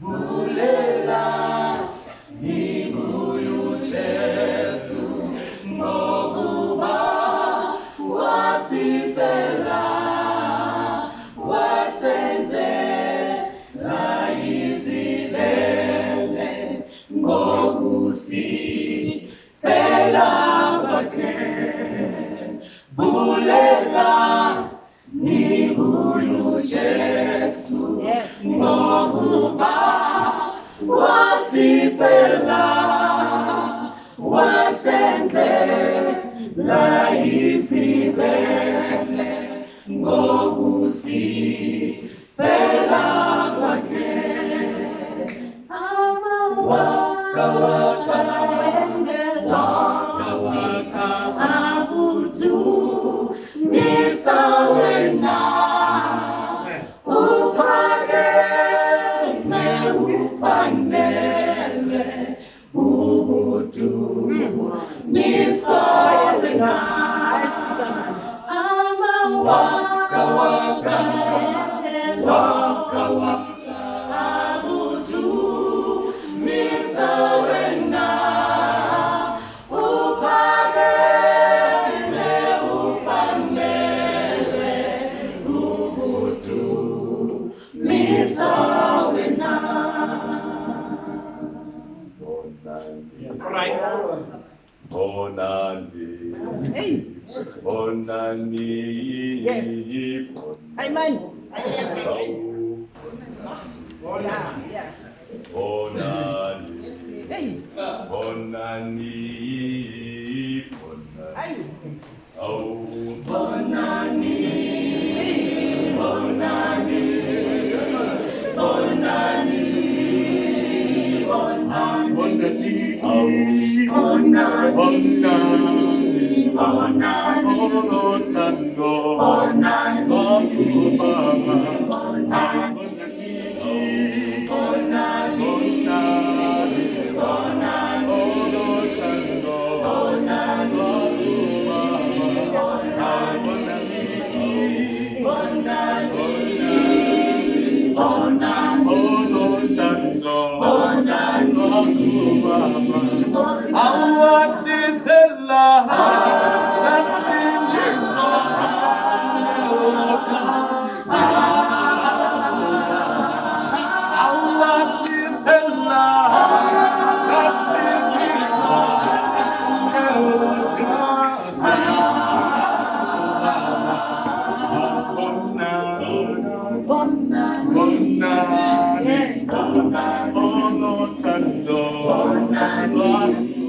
Bulelani kuJesu ngokuba wasifela wasenzela izibele ngokusifela kwakhe. Bulelani kuJesu ngokuba wasifela wasenzela izibele ngokusifela kwakhe. Waka waka waka waka abudu nisawena uphakeme ufanele ubudu nisawena waka waka waka waka abudu nisawena uphakeme ufanele ubudu nisawena. Right. Bonani. Hey. Bonani. Yes. I mind. Yeah. Bonani. Hey. Bonani. Hey. Oh, Bonani. Bonani. Bonani. Bonani. Bonani. Bonani. Tango. Bonani. Bonani. Bonani.